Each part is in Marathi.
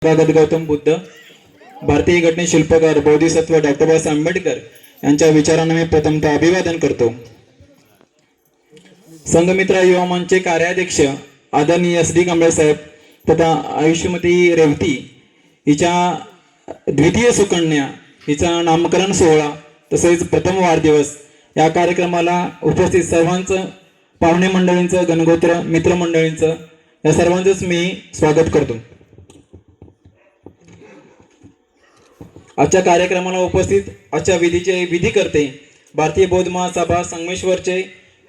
स्वागत गौतम बुद्ध भारतीय घटने शिल्पकार बोधिसत्व डॉक्टर बाबासाहेब आंबेडकर यांच्या विचारांना मी प्रथमतः अभिवादन करतो। संघमित्रा युवा मंचचे कार्याध्यक्ष आदरणीय SD कांबळे साहेब तथा आयुष्यमती रेवती हिच्या द्वितीय सुकन्या हिचा नामकरण सोहळा तसेच प्रथम वाढदिवस या कार्यक्रमाला उपस्थित सर्वांचं पाहुणे मंडळींचं गणगोत्र मित्रमंडळींचं या सर्वांचंच मी स्वागत करतो। आजच्या कार्यक्रमाला उपस्थित आजच्या विधीचे विधी करते भारतीय बौद्ध महासभा संगमेश्वरचे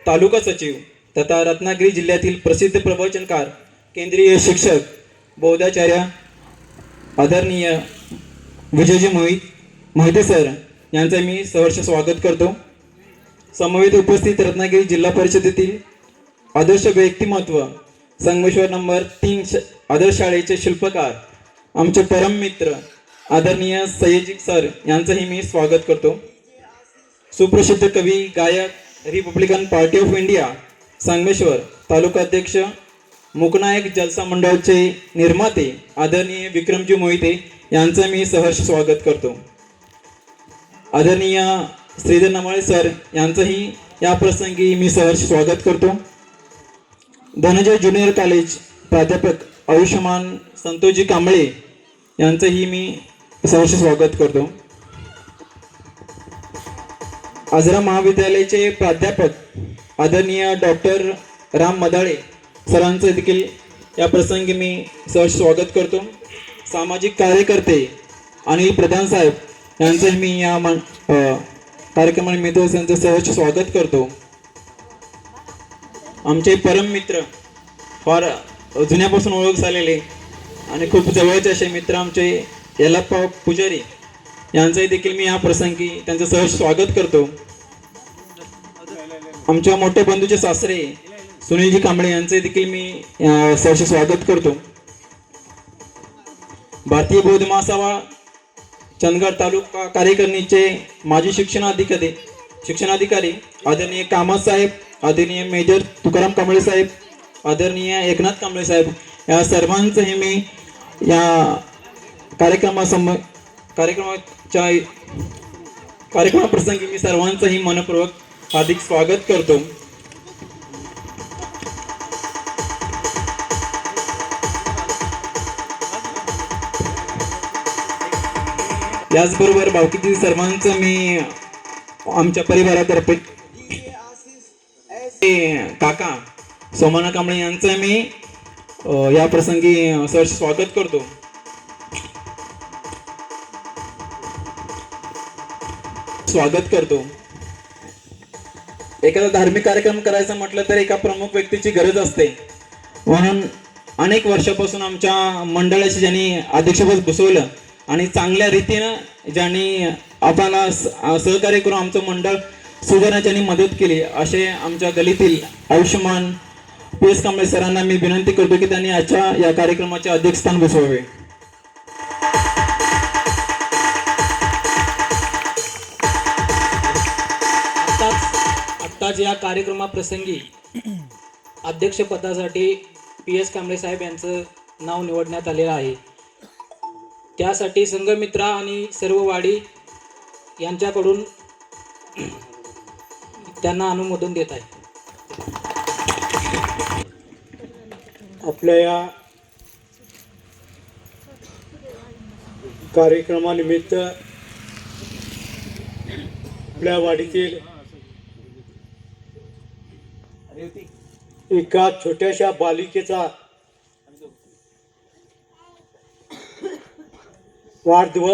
तालुका सचिव तथा रत्नागिरी जिल्ह्यातील प्रसिद्ध प्रवचनकार केंद्रीय शिक्षक बौद्धाचार्य आदरणीय विजयजी मोहिते सर यांचे मी सहर्ष स्वागत करतो। समवेत उपस्थित रत्नागिरी जिल्हा परिषदेतील आदर्श व्यक्तिमत्व संगमेश्वर नंबर 3 आदर्श शाळेचे शिल्पकार आमचे परम मित्र आदरणीय सय्यदजी सर यांचंही मी स्वागत करतो। सुप्रसिद्ध कवी गायक Republican Party of India Sangameshwar taluka अध्यक्ष मुकनायक जलसा मंडळाचे निर्माते आदरणीय विक्रमजी मोहिते यांचं मी सहर्ष स्वागत करतो। आदरणीय श्रीधर नमाळे सर यांचंही या प्रसंगी मी सहर्ष स्वागत करतो। धनंजय ज्युनियर कॉलेज प्राध्यापक आयुष्यमान संतोषजी कांबळे यांचंही मी सहर्ष स्वागत करतो। आजरा महाविद्यालयाचे प्राध्यापक आदरणीय डॉक्टर राम मदाळे सरांचं देखील या प्रसंगी मी सहर्ष स्वागत करतो। सामाजिक कार्यकर्ते अनिल प्रधान साहेब यांचंही मी या कार्यक्रमानिमित्त त्यांचं सहर्ष स्वागत करतो। आमचे परम मित्र फार जुन्यापासून ओळख झालेले आणि खूप जवळचे असे मित्र आमचे यल्लाप्पा पुजारी यांचंही देखील मी या प्रसंगी त्यांचं सहर्ष स्वागत करतो। आमच्या मोठ्या बंधूचे सासरे सुनीलजी कांबळे यांचे देखील मी सहर्ष स्वागत करतो। भारतीय बौद्ध महासभा चंदगड तालुका कार्यकारिणीचे माजी शिक्षणाधिकारी आदरणीय कामत साहेब आदरणीय मेजर तुकाराम कांबळे साहेब आदरणीय एकनाथ कांबळे साहेब या सर्वांचंही मी या कार्यक्रमाप्रसंगी मी सर्वांचंही मनपूर्वक हार्दिक स्वागत करतो। याचबरोबर बाकीतील सर्वांचं मी आमच्या परिवारातर्फे काका सोमना कांबळे यांचं मी या प्रसंगी सहर्ष स्वागत करतो। एखादा धार्मिक कार्यक्रम करायचा म्हटलं तर एका प्रमुख व्यक्तीची गरज असते, म्हणून अनेक वर्षापासून आमच्या मंडळाशी ज्यांनी अध्यक्षपद बसवलं आणि चांगल्या रीतीनं ज्यांनी आपल्याला सहकार्य करून आमचं मंडळ सुधारण्याची मदत केली असे आमच्या गलीतील आयुष्यमान PS कांबळे सरांना मी विनंती करतो की त्यांनी आजच्या या कार्यक्रमाचे अध्यक्षस्थान बसवावे। आत्ताच या कार्यक्रमाप्रसंगी अध्यक्षपदासाठी PS कांबळे साहेब यांचं नाव निवडण्यात आलेलं आहे। त्यासाठी संघमित्रा आणि सर्व वाडी यांच्याकडून त्यांना अनुमोदन देत आहे। आपल्या या कार्यक्रमानिमित्त आपल्या वाडीतील एका छोट्याशा बालिकेचा वाढदिवस